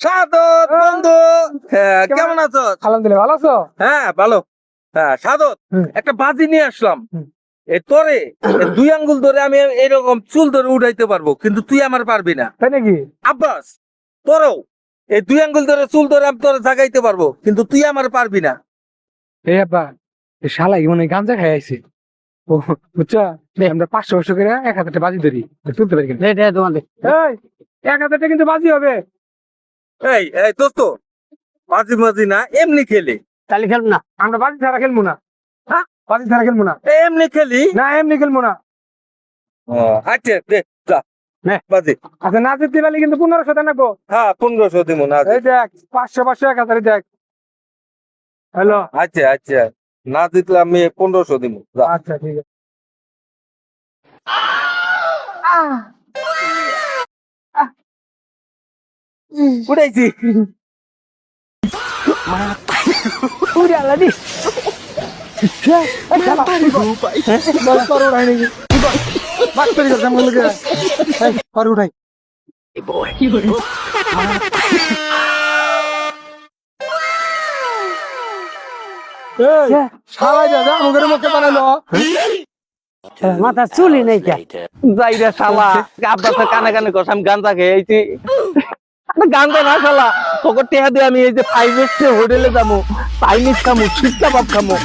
সাদত বন্ধু, কেমন আছো? আলহামদুলিল্লাহ, ভালো আছো? হ্যাঁ ভালো। হ্যাঁ সাদত, একটা বাজি নিয়ে আসলাম। তোরে দুই আঙ্গুল ধরে আমি এরকম চুল ধরে উঠাইতে পারবো, কিন্তু তুই আমার পারবি না। তাই নাকি? আব্বাস, তোরও এই দুই আঙ্গুল ধরে চুল ধরে আমি তোরে জাগাইতে পারবো, কিন্তু তুই আমার পারবি না। এই আব্বা, এই শালা কি মনে হয় গাঁজা খাই আইছে? ও বুঝছো, আমরা 500 করে 1000টা বাজি ধরি, তুলতে পারি কিন্তু। এই 1000টা কিন্তু বাজি হবে। এই এই দোস্ত, বাজি মাজি না, এমনি খেলি। তাহলে খেলবো না, আমরা বাজি ছাড়া খেলবো না। হ্যাঁ, বাজি ছাড়া খেলবো না। এমনি খেলি না, এমনি খেলবো না। আচ্ছা দে, যা বাজি। আচ্ছা, না জিততে পারলে কিন্তু 1500 টাকা নেবো। হ্যাঁ 1500 দিব না। এই দেখ, 500 1000 দেখ। হ্যালো, আচ্ছা আচ্ছা, না জিতলে আমি 1500 দিব। আচ্ছা ঠিক আছে। উঠাইছি। উড়ে আলা দিস। উঠাই মাথা চুলি নাই যাইরা শালা আব্বাসের কানে কানে কস আমি গাঞ্জা খেয়ে আইছি। গাঞ্জা না শালা, তোকে টেহা দিয়ে আমি এই যে 5 স্টার হোটেলে যাবো, চাইনিজ খামো, শিক্ষা ভাব খামো।